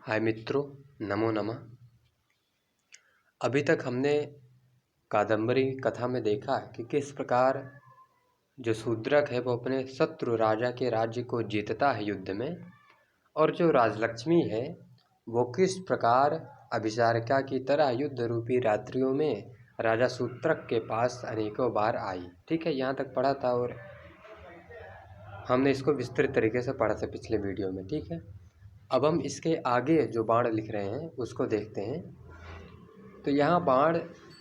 हाय मित्रों, नमो नमः। अभी तक हमने कादम्बरी कथा में देखा कि किस प्रकार जो शूद्रक है वो अपने शत्रु राजा के राज्य को जीतता है युद्ध में, और जो राजलक्ष्मी है वो किस प्रकार अभिसारिका की तरह युद्ध रूपी रात्रियों में राजा शूद्रक के पास अनेकों बार आई। ठीक है, यहाँ तक पढ़ा था और हमने इसको विस्तृत तरीके से पढ़ा था पिछले वीडियो में। ठीक है, अब हम इसके आगे जो बाण लिख रहे हैं उसको देखते हैं। तो यहाँ बाण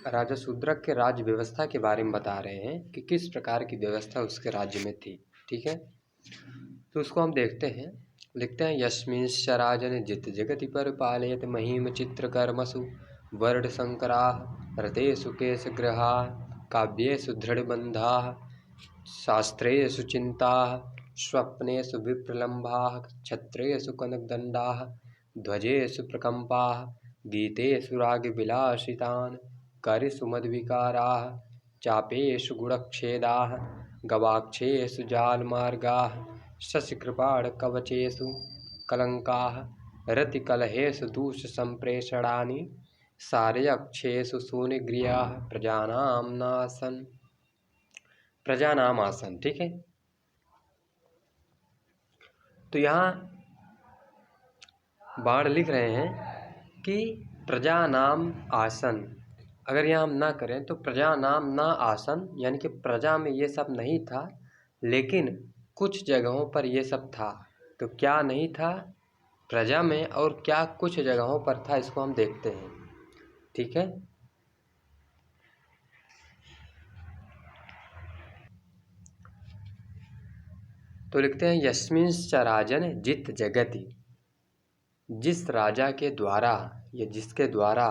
राजा शूद्रक के राज्य व्यवस्था के बारे में बता रहे हैं कि किस प्रकार की व्यवस्था उसके राज्य में थी। ठीक है, तो उसको हम देखते हैं। लिखते हैं, यस्मिंश्च राजन जित जगति परिपालयत महीम चित्रकर्मसु वर्ण संकराः रतेषु केशग्रहाः काव्येषु दृढ़बन्धाः शास्त्रेषु चिन्ताः स्वप्नेषु विप्रलम्भाः क्षत्रेषु कनकदण्डाः ध्वजेषु प्रकम्पाः गीतेषु रागविलासितान् करिषु मद्विकाराः चापेषु गुणच्छेदाः गवाक्षेषु जालमार्गाः शशिकृपाणकवचेषु कलङ्काः रतिकलहेषु दूषसम्प्रेषणानि सार्यक्षेषु सूनिग्रियाः प्रजानाम आसन। ठीक है, तो यहाँ बाण लिख रहे हैं कि प्रजा नाम आसन, अगर यहाँ हम ना करें तो प्रजा नाम ना आसन, यानी कि प्रजा में ये सब नहीं था, लेकिन कुछ जगहों पर ये सब था। तो क्या नहीं था प्रजा में और क्या कुछ जगहों पर था, इसको हम देखते हैं। ठीक है, तो लिखते हैं, यस्मिंश्च राजन जित जगति, जिस राजा के द्वारा या जिसके द्वारा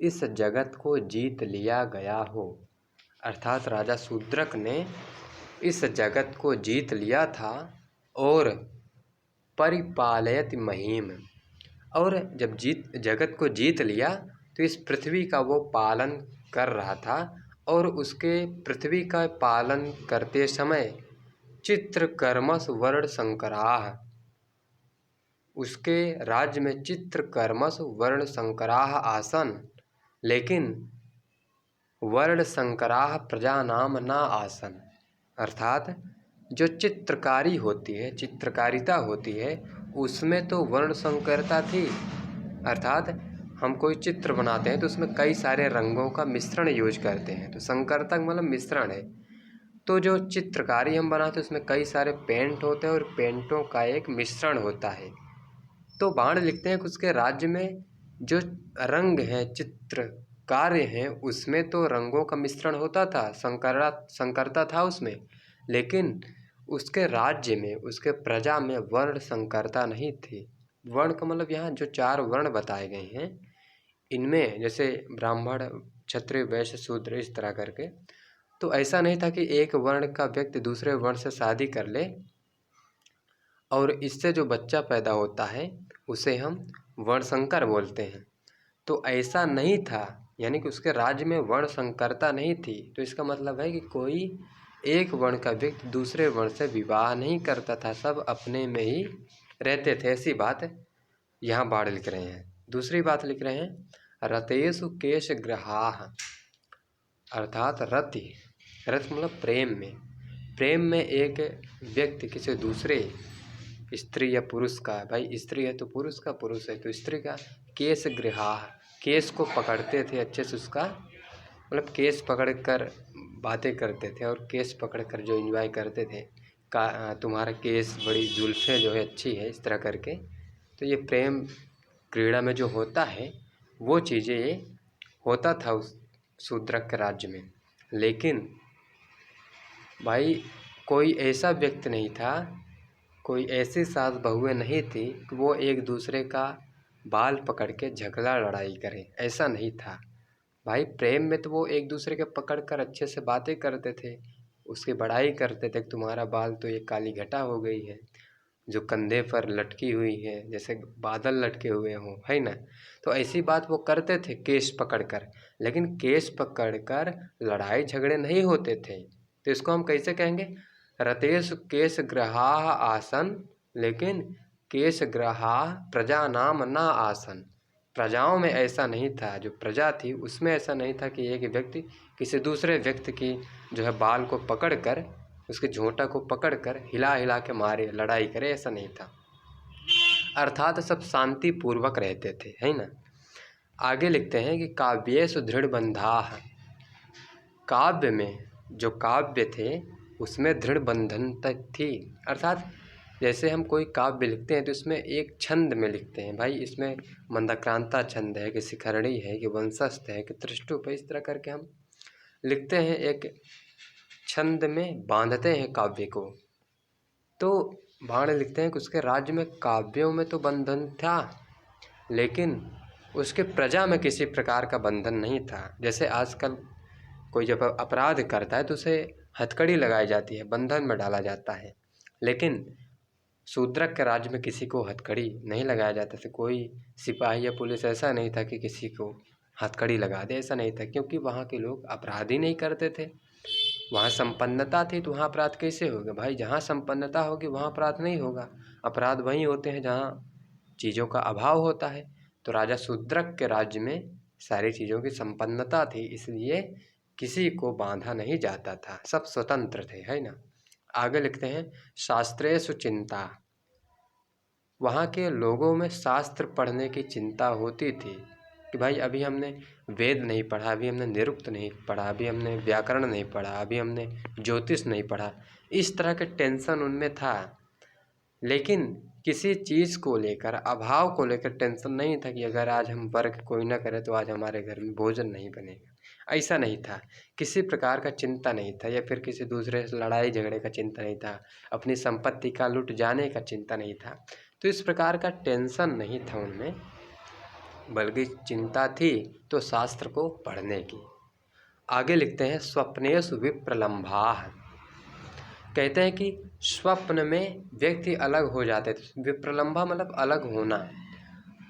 इस जगत को जीत लिया गया हो, अर्थात राजा शूद्रक ने इस जगत को जीत लिया था और परिपालयत महीम, और जब जगत को जीत लिया तो इस पृथ्वी का वो पालन कर रहा था, और उसके पृथ्वी का पालन करते समय चित्रकर्मस वर्ण संकराः, उसके राज्य में चित्रकर्मस वर्ण संकराः आसन, लेकिन वर्ण संकराः प्रजा नाम ना आसन, अर्थात जो चित्रकारी होती है, चित्रकारिता होती है, उसमें तो वर्ण संकरता थी। अर्थात हम कोई चित्र बनाते हैं तो उसमें कई सारे रंगों का मिश्रण यूज करते हैं, तो संकरता मतलब मिश्रण है। तो जो चित्रकारी हम बनाते हैं उसमें कई सारे पेंट होते हैं और पेंटों का एक मिश्रण होता है। तो बाण लिखते हैं कि उसके राज्य में जो रंग हैं, चित्र कार्य हैं, उसमें तो रंगों का मिश्रण होता था, संकरता था उसमें, लेकिन उसके राज्य में, उसके प्रजा में वर्ण संकरता नहीं थी। वर्ण का मतलब यहाँ जो 4 वर्ण बताए गए हैं, इनमें जैसे ब्राह्मण, क्षत्रिय, वैश्य, शूद्र, इस तरह करके, तो ऐसा नहीं था कि एक वर्ण का व्यक्ति दूसरे वर्ण से शादी कर ले और इससे जो बच्चा पैदा होता है उसे हम वर्णशंकर बोलते हैं। तो ऐसा नहीं था, यानी कि उसके राज्य में वर्ण संकरता नहीं थी। तो इसका मतलब है कि कोई एक वर्ण का व्यक्ति दूसरे वर्ण से विवाह नहीं करता था, सब अपने में ही रहते थे। ऐसी बात यहाँ बाण लिख रहे हैं। दूसरी बात लिख रहे हैं, रतेषु केश ग्रहाः, अर्थात रति, रत मतलब प्रेम में एक व्यक्ति किसी दूसरे स्त्री या पुरुष का, भाई स्त्री है तो पुरुष का, पुरुष है तो स्त्री का, केश गृहा, केश को पकड़ते थे अच्छे से, उसका मतलब केश पकड़कर बातें करते थे और केश पकड़कर जो एंजॉय करते थे, तुम्हारा केश, बड़ी जुल्फें जो है अच्छी है, इस तरह करके। तो ये प्रेम क्रीड़ा में जो होता है वो चीज़ें ये होता था उस शूद्रक के राज्य में। लेकिन भाई कोई ऐसा व्यक्ति नहीं था, कोई ऐसी सास बहुएं नहीं थी कि वो एक दूसरे का बाल पकड़ के झगड़ा लड़ाई करें, ऐसा नहीं था। भाई प्रेम में तो वो एक दूसरे के पकड़ कर अच्छे से बातें करते थे, उसकी बड़ाई करते थे, तुम्हारा बाल तो ये काली घटा हो गई है, जो कंधे पर लटकी हुई है, जैसे बादल लटके हुए हों, है ना। तो ऐसी बात वो करते थे केश पकड़कर, लेकिन केश पकड़कर लड़ाई झगड़े नहीं होते थे। तो इसको हम कैसे कहेंगे, रतेषु केश ग्रहाः आसन, लेकिन केशग्रहा प्रजानाम न आसन। प्रजाओं में ऐसा नहीं था, जो प्रजा थी उसमें ऐसा नहीं था कि एक व्यक्ति किसी दूसरे व्यक्ति की जो है बाल को पकड़कर, उसके झोंटा को पकड़कर हिला हिला के मारे, लड़ाई करे, ऐसा नहीं था। अर्थात सब शांति पूर्वक रहते थे, है ना। आगे लिखते हैं कि काव्येषु दृढ़ बंधाः। काव्य में, जो काव्य थे उसमें दृढ़ बंधन तक थी। अर्थात जैसे हम कोई काव्य लिखते हैं तो इसमें एक छंद में लिखते हैं, भाई इसमें मंदाक्रांता छंद है कि शिखरणी है कि वंशस्थ है कि त्रिष्टुप है, इस तरह करके हम लिखते हैं, एक छंद में बांधते हैं काव्य को। तो बाण लिखते हैं कि उसके राज्य में काव्यों में तो बंधन था, लेकिन उसके प्रजा में किसी प्रकार का बंधन नहीं था। जैसे आजकल कोई जब अपराध करता है तो उसे हथकड़ी लगाई जाती है, बंधन में डाला जाता है, लेकिन शूद्रक के राज्य में किसी को हथकड़ी नहीं लगाया जाता था। कोई सिपाही या पुलिस ऐसा नहीं था कि किसी को हथकड़ी लगा दे, ऐसा नहीं था, क्योंकि वहाँ के लोग अपराध ही नहीं करते थे। वहाँ संपन्नता थी तो वहाँ अपराध कैसे होगा भाई। जहाँ संपन्नता होगी वहाँ अपराध नहीं होगा। अपराध वहीं होते हैं जहाँ चीज़ों का अभाव होता है। तो राजा शूद्रक के राज्य में सारी चीज़ों की संपन्नता थी, इसलिए किसी को बांधा नहीं जाता था, सब स्वतंत्र थे, है ना। आगे लिखते हैं शास्त्रेषु चिंता। वहाँ के लोगों में शास्त्र पढ़ने की चिंता होती थी कि भाई अभी हमने वेद नहीं पढ़ा, अभी हमने निरुक्त नहीं पढ़ा, अभी हमने व्याकरण नहीं पढ़ा, अभी हमने ज्योतिष नहीं पढ़ा, इस तरह के टेंशन उनमें था। लेकिन किसी चीज़ को लेकर, अभाव को लेकर टेंशन नहीं था कि अगर आज हम वर्ग कोई ना करे तो आज हमारे घर में भोजन नहीं बनेगा, ऐसा नहीं था। किसी प्रकार का चिंता नहीं था, या फिर किसी दूसरे से लड़ाई झगड़े का चिंता नहीं था, अपनी संपत्ति का लुट जाने का चिंता नहीं था। तो इस प्रकार का टेंशन नहीं था उनमें, बल्कि चिंता थी तो शास्त्र को पढ़ने की। आगे लिखते हैं स्वप्नेषु विप्रलम्भाः। कहते हैं कि स्वप्न में व्यक्ति अलग हो जाते थे। विप्रलम्भा मतलब अलग होना।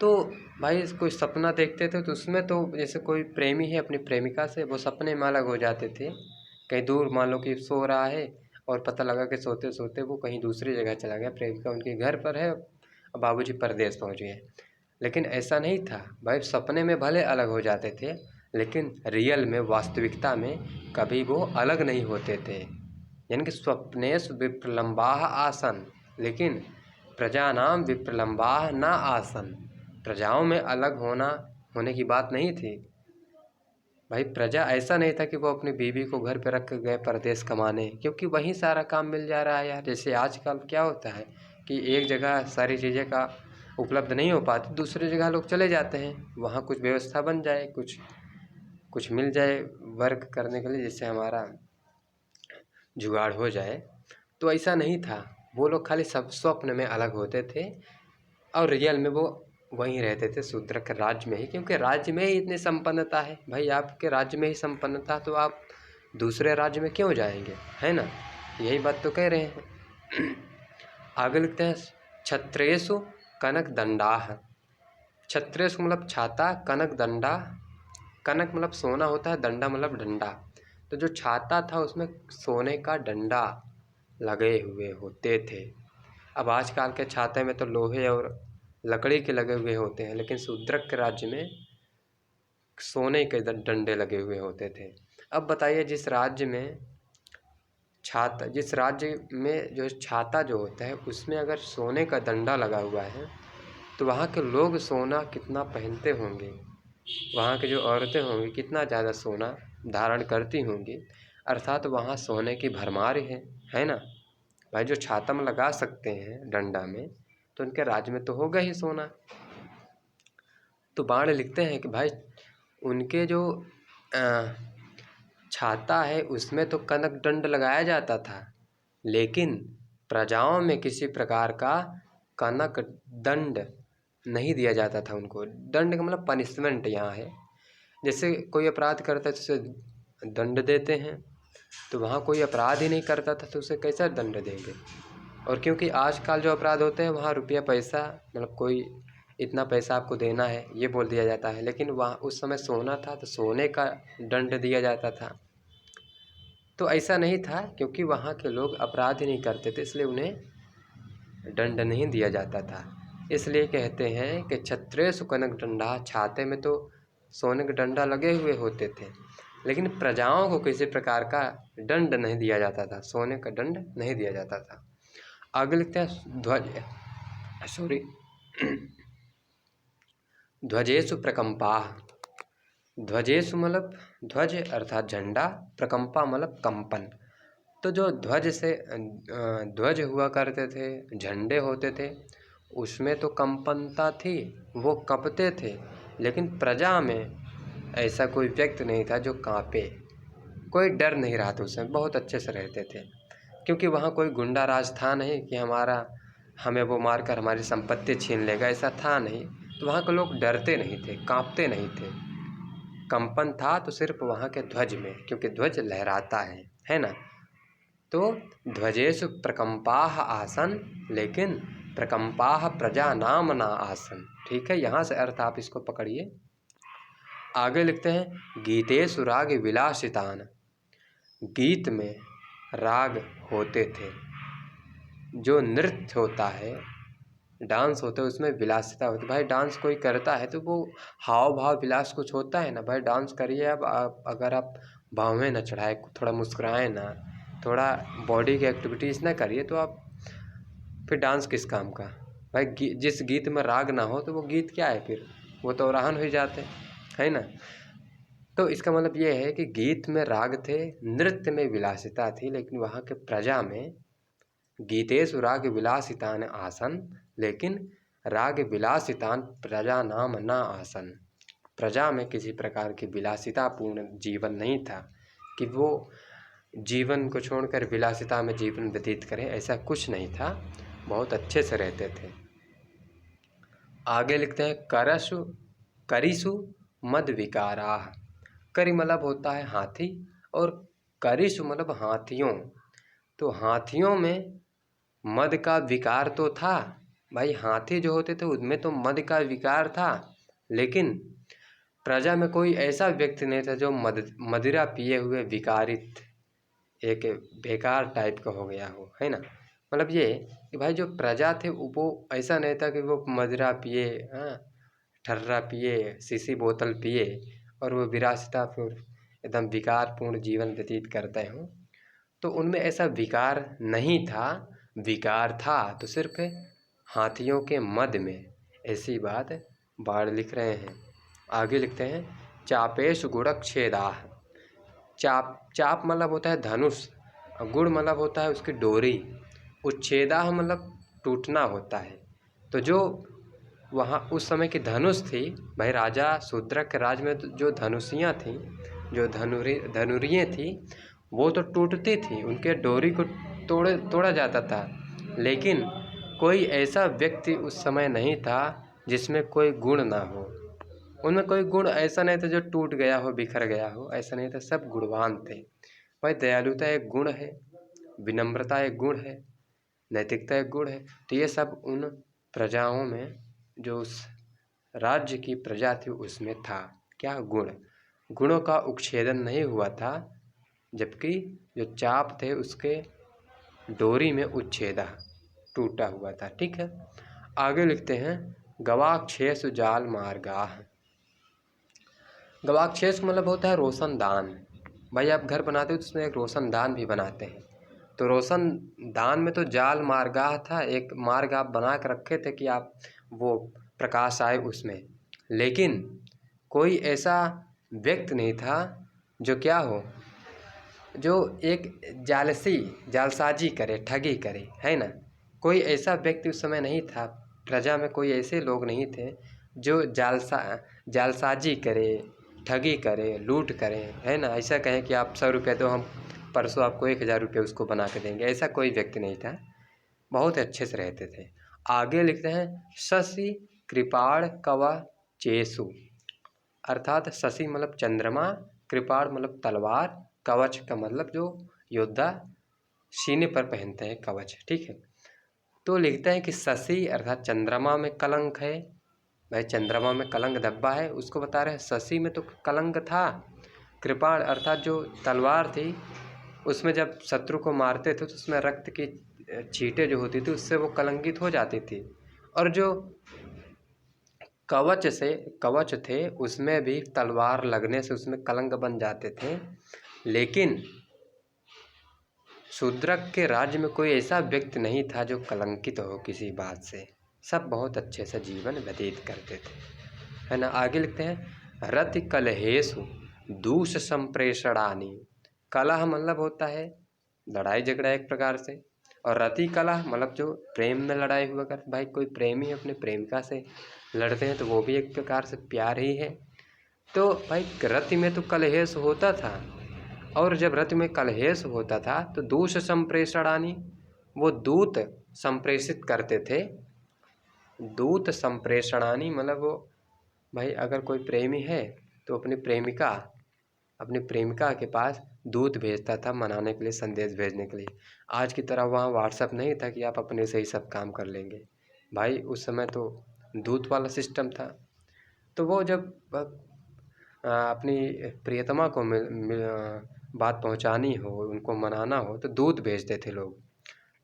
तो भाई कोई सपना देखते थे तो उसमें तो जैसे कोई प्रेमी है अपनी प्रेमिका से, वो सपने में अलग हो जाते थे। कहीं दूर मान लो कि सो रहा है और पता लगा कि सोते सोते वो कहीं दूसरी जगह चला गया, प्रेमिका उनके घर पर है, बाबूजी परदेश पहुंच गए। लेकिन ऐसा नहीं था भाई, सपने में भले अलग हो जाते थे लेकिन रियल में, वास्तविकता में कभी वो अलग नहीं होते थे। यानी कि स्वप्नेषु विप्रलम्बाः आसन्, लेकिन प्रजानाम विप्रलम्बाः न आसन्। प्रजाओं में अलग होने की बात नहीं थी भाई। प्रजा ऐसा नहीं था कि वो अपनी बीवी को घर पे रख कर गए परदेश कमाने, क्योंकि वहीं सारा काम मिल जा रहा है यार। जैसे आजकल क्या होता है कि एक जगह सारी चीज़ें का उपलब्ध नहीं हो पाती, दूसरी जगह लोग चले जाते हैं, वहाँ कुछ व्यवस्था बन जाए, कुछ मिल जाए वर्क करने के लिए, जिससे हमारा जुगाड़ हो जाए। तो ऐसा नहीं था, वो लोग खाली सब स्वप्न में अलग होते थे और रियल में वो वहीं रहते थे शूद्रक राज्य में ही, क्योंकि राज्य में ही इतनी संपन्नता है भाई। आपके राज्य में ही संपन्नता, तो आप दूसरे राज्य में क्यों जाएंगे, है ना। यही बात तो कह रहे हैं। आगे लिखते हैं छत्रेषु कनक दंडाः। छत्रेषु मतलब छाता, कनक दंडा, कनक मतलब सोना होता है, दंडा मतलब डंडा। तो जो छाता था उसमें सोने का डंडा लगे हुए होते थे। अब आजकल के छाते में तो लोहे और लकड़ी के लगे हुए होते हैं, लेकिन शूद्रक के राज्य में सोने के डंडे लगे हुए होते थे। अब बताइए जिस राज्य में जो छाता जो होता है उसमें अगर सोने का डंडा लगा हुआ है तो वहाँ के लोग सोना कितना पहनते होंगे, वहाँ की जो औरतें होंगी कितना ज़्यादा सोना धारण करती होंगी। अर्थात वहाँ सोने की भरमार है ना भाई। जो छाता में लगा सकते हैं डंडा में, तो उनके राज्य में तो होगा ही सोना। तो बाण लिखते हैं कि भाई उनके जो छाता है उसमें तो कनक दंड लगाया जाता था, लेकिन प्रजाओं में किसी प्रकार का कनक दंड नहीं दिया जाता था उनको। दंड का मतलब पनिशमेंट यहाँ है। जैसे कोई अपराध करता है तो उसे दंड देते हैं, तो वहाँ कोई अपराध ही नहीं करता था तो उसे कैसा दंड देंगे। और क्योंकि आजकल जो अपराध होते हैं वहाँ रुपया पैसा मतलब कोई इतना पैसा आपको देना है ये बोल दिया जाता है, लेकिन वहाँ उस समय सोना था तो सोने का दंड दिया जाता था। तो ऐसा नहीं था, क्योंकि वहाँ के लोग अपराध ही नहीं करते थे, इसलिए उन्हें दंड नहीं दिया जाता था। इसलिए कहते हैं कि छत्रेषु कनक दंडा, छाते में तो सोने का डंडा लगे हुए होते थे, लेकिन प्रजाओं को किसी प्रकार का दंड नहीं दिया जाता था, सोने का दंड नहीं दिया जाता था। आगे लिखते हैं ध्वजेषु प्रकंपाः। ध्वजेषु मतलब ध्वज अर्थात झंडा, प्रकंपा मतलब कंपन। तो जो ध्वज हुआ करते थे, झंडे होते थे, उसमें तो कंपनता थी, वो कँपते थे, लेकिन प्रजा में ऐसा कोई व्यक्ति नहीं था जो काँपे। कोई डर नहीं रहा था उसमें, बहुत अच्छे से रहते थे, क्योंकि वहाँ कोई गुंडा राज था नहीं कि हमें वो मारकर हमारी संपत्ति छीन लेगा, ऐसा था नहीं। तो वहाँ के लोग डरते नहीं थे, काँपते नहीं थे। कंपन था तो सिर्फ वहाँ के ध्वज में, क्योंकि ध्वज लहराता है ना। तो ध्वजेषु प्रकंपाः आसन, लेकिन प्रकंपाः प्रजानाम न आसन। ठीक है, यहाँ से अर्थ आप इसको पकड़िए। आगे लिखते हैं गीतेषु राग विलासितान। गीत में राग होते थे, जो नृत्य होता है, डांस होता है, उसमें विलासिता होती है। भाई डांस कोई करता है तो वो हाव भाव विलास कुछ होता है ना। भाई डांस करिए, अब अगर आप बाहें न चढ़ाए, थोड़ा मुस्कुराएं ना, थोड़ा बॉडी की एक्टिविटीज़ ना करिए, तो आप फिर डांस किस काम का। भाई जिस गीत में राग ना हो तो वो गीत क्या है फिर, वो तो राहन हो जाते है ना। तो इसका मतलब ये है कि गीत में राग थे, नृत्य में विलासिता थी, लेकिन वहाँ के प्रजा में गीतेषु राग विलासितान आसन, लेकिन राग विलासितान प्रजा नाम न आसन। प्रजा में किसी प्रकार की विलासितापूर्ण जीवन नहीं था कि वो जीवन को छोड़कर विलासिता में जीवन व्यतीत करें, ऐसा कुछ नहीं था, बहुत अच्छे से रहते थे। आगे लिखते हैं करिषु मद विकाराः। करि मतलब होता है हाथी, और करिषु मतलब हाथियों। तो हाथियों में मद का विकार तो था। भाई हाथी जो होते थे उनमें तो मद का विकार था, लेकिन प्रजा में कोई ऐसा व्यक्ति नहीं था जो मदिरा पिए हुए विकारित, एक बेकार टाइप का हो गया हो, है ना। मतलब ये कि भाई जो प्रजा थे वो ऐसा नहीं था कि वो मदिरा पिए, ठर्रा पिए, शीशी बोतल पिए और वो विरासता फिर एकदम विकारपूर्ण जीवन व्यतीत करते हों। तो उनमें ऐसा विकार नहीं था, विकार था तो सिर्फ हाथियों के मद में। ऐसी बात बाढ़ लिख रहे हैं। आगे लिखते हैं चापेश गुणक्षेदाः। चाप मतलब होता है धनुष, और गुड़ मतलब होता है उसकी डोरी, उच्छेदाः मतलब टूटना होता है। तो जो वहाँ उस समय की धनुष थी, भाई राजा शूद्रक के राज में जो धनुषियाँ थीं, जो धनुरियाँ थी, वो तो टूटती थी, उनके डोरी को तोड़ा जाता था, लेकिन कोई ऐसा व्यक्ति उस समय नहीं था जिसमें कोई गुण ना हो। उनमें कोई गुण ऐसा नहीं था जो टूट गया हो, बिखर गया हो, ऐसा नहीं था, सब गुणवान थे। भाई दयालुता एक गुण है, विनम्रता एक गुण है, नैतिकता एक गुण है। तो ये सब उन प्रजाओं में, जो उस राज्य की प्रजा थी उसमें था। क्या गुण, गुणों का उच्छेदन नहीं हुआ था, जबकि जो चाप थे उसके डोरी में उच्छेदा टूटा हुआ था। ठीक है, आगे लिखते हैं गवाक्षेषु जाल मार्गाः। गवाक्षेष मतलब होता है रोशनदान। भाई आप घर बनाते हो तो उसमें एक रोशनदान भी बनाते हैं। तो रोशनदान में तो जाल मार्गाः था, एक मार्ग आप बना कर रखे थे कि आप वो प्रकाश आए उसमें, लेकिन कोई ऐसा व्यक्ति नहीं था जो क्या हो, जो एक जालसाजी करे, ठगी करे, है ना। कोई ऐसा व्यक्ति उस समय नहीं था, प्रजा में कोई ऐसे लोग नहीं थे जो जालसाजी करे, ठगी करे, लूट करें, है ना। ऐसा कहें कि आप 100 रुपये दो, हम परसों आपको 1000 रुपये उसको बना के देंगे, ऐसा कोई व्यक्ति नहीं था। बहुत अच्छे से रहते थे। आगे लिखते हैं शशि कृपाण कवचेषु। अर्थात शशि मतलब चंद्रमा, कृपाण मतलब तलवार, कवच का मतलब जो योद्धा सीने पर पहनते हैं कवच। ठीक है, तो लिखते हैं कि शशि अर्थात चंद्रमा में कलंक है। भाई चंद्रमा में कलंक धब्बा है, उसको बता रहे हैं। शशि में तो कलंक था। कृपाण अर्थात जो तलवार थी, उसमें जब शत्रु को मारते थे तो उसमें रक्त की छींटे जो होती थी उससे वो कलंकित हो जाती थी। और जो कवच थे उसमें भी तलवार लगने से उसमें कलंक बन जाते थे। लेकिन शूद्रक के राज्य में कोई ऐसा व्यक्ति नहीं था जो कलंकित हो किसी बात से। सब बहुत अच्छे से जीवन व्यतीत करते थे, है ना। आगे लिखते हैं रति कलहेषु दूष संप्रेषणानि। कलह मतलब होता है लड़ाई झगड़ा एक प्रकार से, और रति कलह मतलब जो प्रेम में लड़ाई हुआ कर, भाई कोई प्रेमी अपने प्रेमिका से लड़ते हैं तो वो भी एक प्रकार से प्यार ही है। तो भाई रति में तो कलहेष होता था, और जब रति में कलहेष होता था तो दूष संप्रेषणानि, वो दूत संप्रेषित करते थे। दूत संप्रेषणानि मतलब वो भाई अगर कोई प्रेमी है तो अपनी प्रेमिका के पास दूत भेजता था मनाने के लिए, संदेश भेजने के लिए। आज की तरह वहाँ व्हाट्सएप नहीं था कि आप अपने से ही सब काम कर लेंगे। भाई उस समय तो दूत वाला सिस्टम था। तो वो जब अपनी प्रियतमा को बात पहुँचानी हो, उनको मनाना हो तो दूत भेजते थे लोग।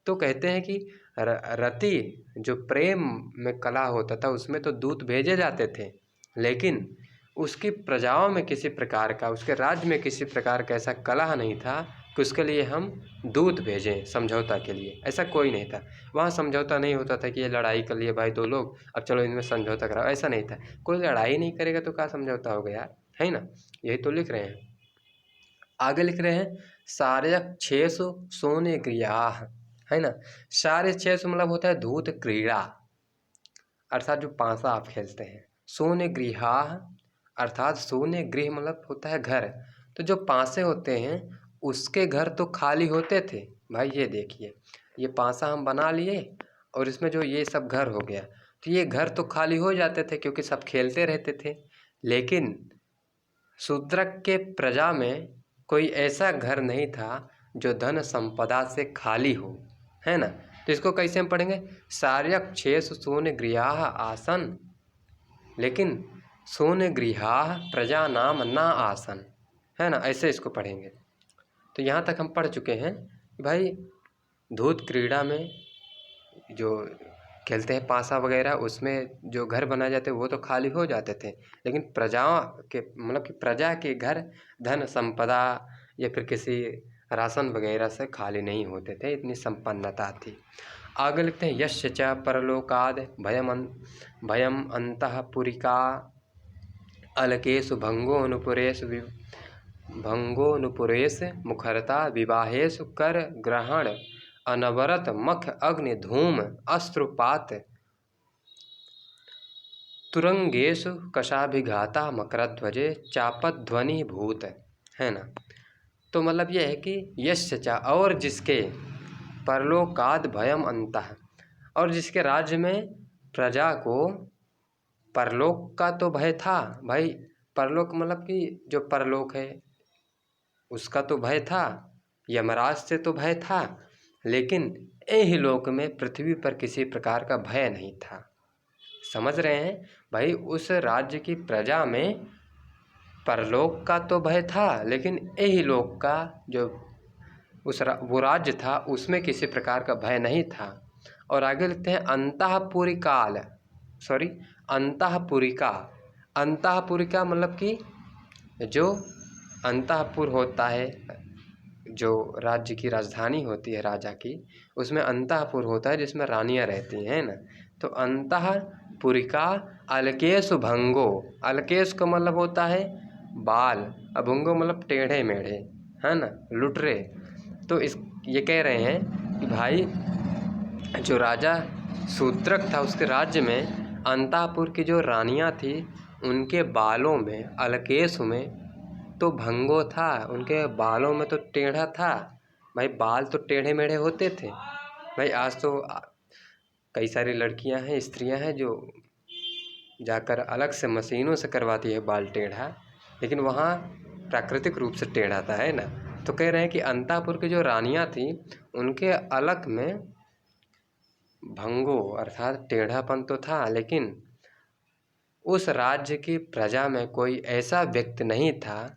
तो कहते हैं कि रति जो प्रेम में कला होता था उसमें तो दूत भेजे जाते थे, लेकिन उसकी प्रजाओं में किसी प्रकार का, उसके राज्य में किसी प्रकार का ऐसा कलह नहीं था कि उसके लिए हम दूत भेजें समझौता के लिए। ऐसा कोई नहीं था। वहाँ समझौता नहीं होता था कि ये लड़ाई कर लिए भाई दो लोग, अब चलो इनमें समझौता कराओ, ऐसा नहीं था। कोई लड़ाई नहीं करेगा तो क्या समझौता होगा यार, है ना। यही तो लिख रहे हैं। आगे लिख रहे हैं सार्यक 600 सोने गृहाः, है ना। सारे 600 मतलब होता है धूत क्रीड़ा, अर्थात जो पासा आप खेलते हैं। सोने गृहाः अर्थात सोने गृह मतलब होता है घर। तो जो पासे होते हैं उसके घर तो खाली होते थे। भाई ये देखिए, ये पासा हम बना लिए और इसमें जो ये सब घर हो गया, तो ये घर तो खाली हो जाते थे क्योंकि सब खेलते रहते थे। लेकिन शूद्रक के प्रजा में कोई ऐसा घर नहीं था जो धन संपदा से खाली हो, है ना। तो इसको कैसे हम पढ़ेंगे, सार्यक 600 सोने गृहाः आसन, लेकिन सोने गृहाः प्रजा नाम न आसन, है ना। ऐसे इसको पढ़ेंगे। तो यहाँ तक हम पढ़ चुके हैं कि भाई धूत क्रीड़ा में जो खेलते हैं पासा वगैरह, उसमें जो घर बनाए जाते वो तो खाली हो जाते थे, लेकिन प्रजाओं के मतलब कि प्रजा के घर धन संपदा या फिर किसी राशन वगैरह से खाली नहीं होते थे, इतनी संपन्नता थी। आगे लिखते हैं यश्च च परलोकाद भयम अंतःपुरिका अलकेषु भंगोनुपुरेश मुखरता विवाहेषु कर ग्रहण अनवरत मख अग्नि धूम अस्त्रपात तुरंगेशु कशाभिघाता मकरध्वजे चापध्वनि भूत, है ना। तो मतलब यह है कि यश्च च और जिसके परलोकाद भयम अंतः, और जिसके राज्य में प्रजा को परलोक का तो भय था। भाई परलोक मतलब कि जो परलोक है उसका तो भय था, यमराज से तो भय था, लेकिन यही लोक में पृथ्वी पर किसी प्रकार का भय नहीं था। समझ रहे हैं भाई, उस राज्य की प्रजा में परलोक का तो भय था, लेकिन यही लोक का जो वो राज्य था उसमें किसी प्रकार का भय नहीं था। और आगे लिखते हैं अंतःपुरिका मतलब कि जो अंतःपुर होता है, जो राज्य की राजधानी होती है राजा की, उसमें अंतःपुर होता है जिसमें रानियां रहती हैं ना। तो अंतःपुरिका अलकेशु भंगो, अलकेश का मतलब होता है बाल, अभंगो मतलब टेढ़े मेढ़े, है ना, लुटरे। तो ये कह रहे हैं कि भाई जो राजा शूद्रक था उसके राज्य में अंतापुर की जो रानियां थी उनके बालों में, अलकेश में तो भंगो था, उनके बालों में तो टेढ़ा था। भाई बाल तो टेढ़े मेढ़े होते थे। भाई आज तो कई सारी लड़कियां हैं, स्त्रियां हैं जो जाकर अलग से मशीनों से करवाती है बाल टेढ़ा, लेकिन वहाँ प्राकृतिक रूप से टेढ़ा था, है ना। तो कह रहे हैं कि अंतापुर की जो रानियां थी उनके अलग में भंगो अर्थात टेढ़ापन तो था, लेकिन उस राज्य की प्रजा में कोई ऐसा व्यक्ति नहीं था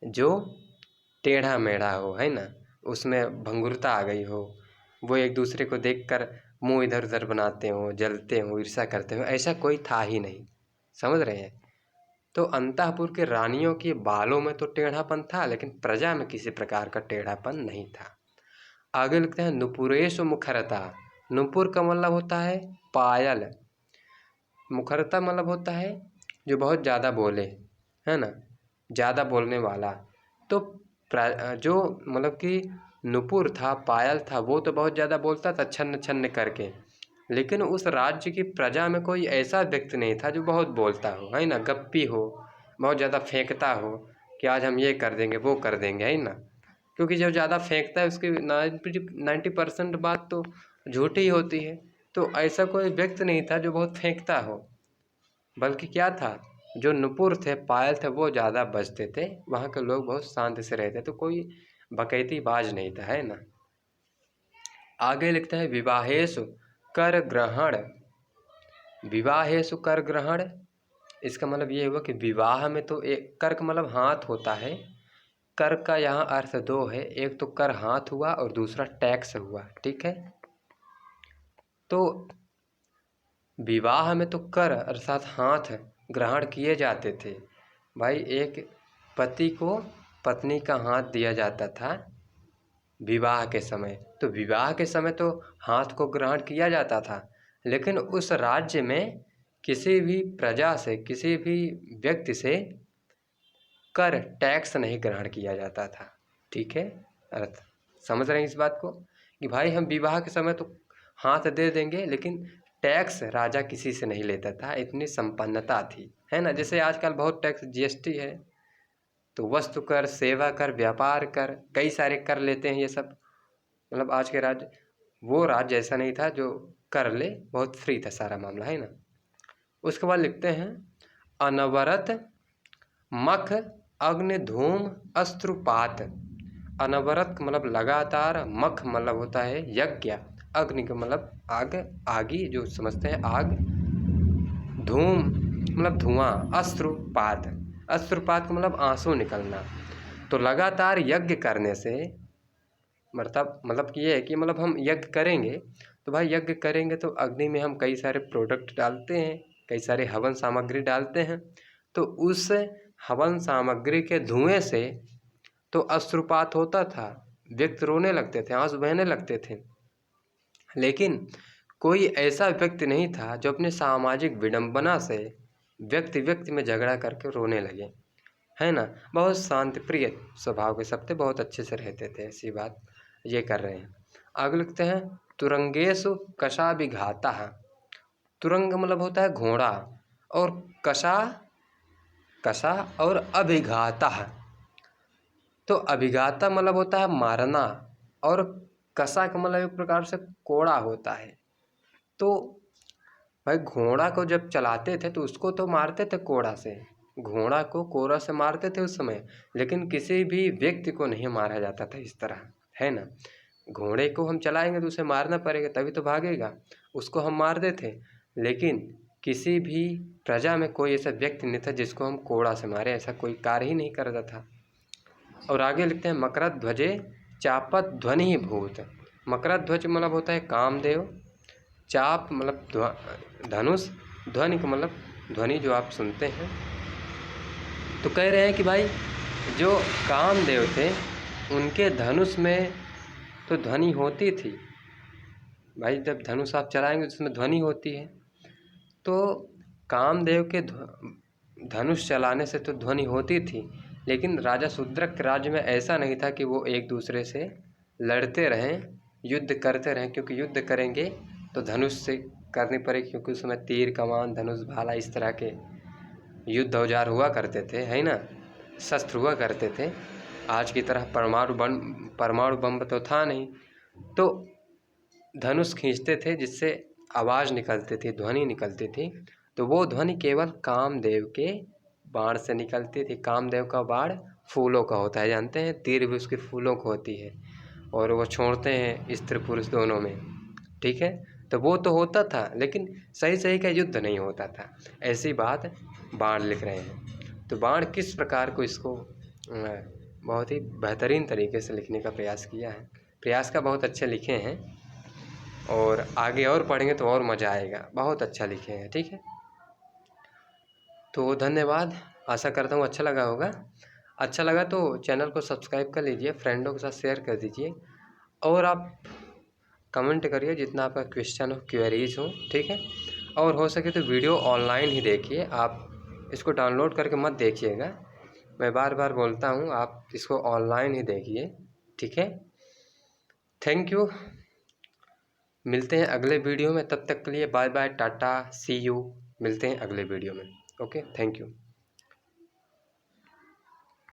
जो टेढ़ा मेढ़ा हो, है ना, उसमें भंगुरता आ गई हो। वो एक दूसरे को देखकर मुंह इधर उधर बनाते हों, जलते हों, ईर्ष्या करते हों, ऐसा कोई था ही नहीं। समझ रहे हैं? तो अंतःपुर के रानियों के बालों में तो टेढ़ापन था, लेकिन प्रजा में किसी प्रकार का टेढ़ापन नहीं था। आगे लिखते हैं नुपुरेश मुखरता। नुपुर का मतलब होता है पायल, मुखरता मतलब होता है जो बहुत ज़्यादा बोले, है ना, ज़्यादा बोलने वाला। तो जो मतलब कि नुपुर था, पायल था, वो तो बहुत ज़्यादा बोलता था छन्न छन्न करके, लेकिन उस राज्य की प्रजा में कोई ऐसा व्यक्ति नहीं था जो बहुत बोलता हो, है ना, गप्पी हो, बहुत ज़्यादा फेंकता हो कि आज हम ये कर देंगे वो कर देंगे, है ना। क्योंकि जो ज़्यादा फेंकता है उसकी 90% बात तो झूठी ही होती है। तो ऐसा कोई व्यक्ति नहीं था जो बहुत फेंकता हो, बल्कि क्या था, जो नुपुर थे, पायल थे, वो ज़्यादा बजते थे। वहाँ के लोग बहुत शांति से रहते, तो कोई बकैती बाज नहीं था, है ना। आगे लिखते हैं विवाहेषु कर ग्रहण। विवाहेषु कर ग्रहण, इसका मतलब ये हुआ कि विवाह में तो एक कर का मतलब हाथ होता है। कर का यहाँ अर्थ दो है, एक तो कर हाथ हुआ और दूसरा टैक्स हुआ, ठीक है। तो विवाह में तो कर अर्थात हाथ ग्रहण किए जाते थे। भाई एक पति को पत्नी का हाथ दिया जाता था विवाह के समय, तो विवाह के समय तो हाथ को ग्रहण किया जाता था, लेकिन उस राज्य में किसी भी प्रजा से, किसी भी व्यक्ति से कर टैक्स नहीं ग्रहण किया जाता था, ठीक है। अर्थ समझ रहे हैं इस बात को कि भाई हम विवाह के समय तो हाथ दे देंगे, लेकिन टैक्स राजा किसी से नहीं लेता था, इतनी संपन्नता थी, है ना। जैसे आजकल बहुत टैक्स जीएसटी है, तो वस्तु कर, सेवा कर, व्यापार कर, कई सारे कर लेते हैं ये सब। मतलब आज के राज्य, वो राज्य ऐसा नहीं था जो कर ले, बहुत फ्री था सारा मामला, है ना। उसके बाद लिखते हैं अनवरत मख अग्नि धूम अस्त्रुपात। अनवरत मतलब लगातार, मख मतलब होता है यज्ञ, अग्नि का मतलब आग, आगी जो समझते हैं आग, धूम मतलब धुआं, अस्त्रुपात, अस्त्रुपात का मतलब आंसू निकलना। तो लगातार यज्ञ करने से मतलब कि ये है कि मतलब हम यज्ञ करेंगे, तो भाई यज्ञ करेंगे तो अग्नि में हम कई सारे प्रोडक्ट डालते हैं, कई सारे हवन सामग्री डालते हैं, तो उस हवन सामग्री के धुएं से तो अश्रुपात होता था, व्यक्ति रोने लगते थे, आंसू बहने लगते थे। लेकिन कोई ऐसा व्यक्ति नहीं था जो अपने सामाजिक विडंबना से व्यक्ति व्यक्ति में झगड़ा करके रोने लगे, है ना। बहुत शांति प्रिय स्वभाव के सब थे, बहुत अच्छे से रहते थे, ऐसी बात ये कर रहे हैं। आगे लिखते हैं तुरंगेशु कषा विघाता। तुरंग मतलब होता है घोड़ा, और कषा, कषा और अभिघाता, तो अभिघाता मतलब होता है मारना, और कषा का मतलब एक प्रकार से कोड़ा होता है। तो भाई घोड़ा को जब चलाते थे तो उसको तो मारते थे कोड़ा से, घोड़ा को कोड़ा से मारते थे उस समय, लेकिन किसी भी व्यक्ति को नहीं मारा जाता था इस तरह, है ना। घोड़े को हम चलाएंगे तो उसे मारना पड़ेगा तभी तो भागेगा, उसको हम मार देते, लेकिन किसी भी प्रजा में कोई ऐसा व्यक्ति नहीं था जिसको हम कोड़ा से मारे, ऐसा कोई कार्य ही नहीं करता था। और आगे लिखते हैं मकरध्वजे चापत ध्वनि भूत। मकरध्वज मतलब होता है कामदेव, चाप मतलब धनुष, ध्वनि का मतलब ध्वनि जो आप सुनते हैं। तो कह रहे हैं कि भाई जो कामदेव थे उनके धनुष में तो ध्वनि होती थी। भाई जब धनुष आप चलाएंगे तो उसमें ध्वनि होती है, तो कामदेव के धनुष चलाने से तो ध्वनि होती थी, लेकिन राजा शूद्रक के राज्य में ऐसा नहीं था कि वो एक दूसरे से लड़ते रहें, युद्ध करते रहें, क्योंकि युद्ध करेंगे तो धनुष से करनी पड़ेगी, क्योंकि उस समय तीर कमान धनुष भाला इस तरह के युद्ध औजार हुआ करते थे, है ना, शस्त्र हुआ करते थे। आज की तरह परमाणु बम तो था नहीं, तो धनुष खींचते थे जिससे आवाज़ निकलती थी, ध्वनि निकलती थी। तो वो ध्वनि केवल कामदेव के बाण से निकलती थी। कामदेव का बाण फूलों का होता है, जानते हैं, तीर भी उसके फूलों को होती है, और वो छोड़ते हैं स्त्री पुरुष दोनों में, ठीक है। तो वो तो होता था, लेकिन सही सही का युद्ध नहीं होता था, ऐसी बात बाण लिख रहे हैं। तो बाण किस प्रकार को इसको बहुत ही बेहतरीन तरीके से लिखने का प्रयास किया है, प्रयास का बहुत अच्छे लिखे हैं। और आगे और पढ़ेंगे तो और मज़ा आएगा, बहुत अच्छा लिखे हैं। ठीक है, तो धन्यवाद। आशा करता हूँ अच्छा लगा होगा। अच्छा लगा तो चैनल को सब्सक्राइब कर लीजिए, फ्रेंडों के साथ शेयर कर दीजिए, और आप कमेंट करिए जितना आपका क्वेश्चन हो, क्वेरीज हो। ठीक है, और हो सके तो वीडियो ऑनलाइन ही देखिए, आप इसको डाउनलोड करके मत देखिएगा। मैं बार बार बोलता हूँ, आप इसको ऑनलाइन ही देखिए। ठीक है, थैंक यू। मिलते हैं अगले वीडियो में, तब तक के लिए bye bye, tata, see you. मिलते हैं अगले वीडियो में। Okay, thank you.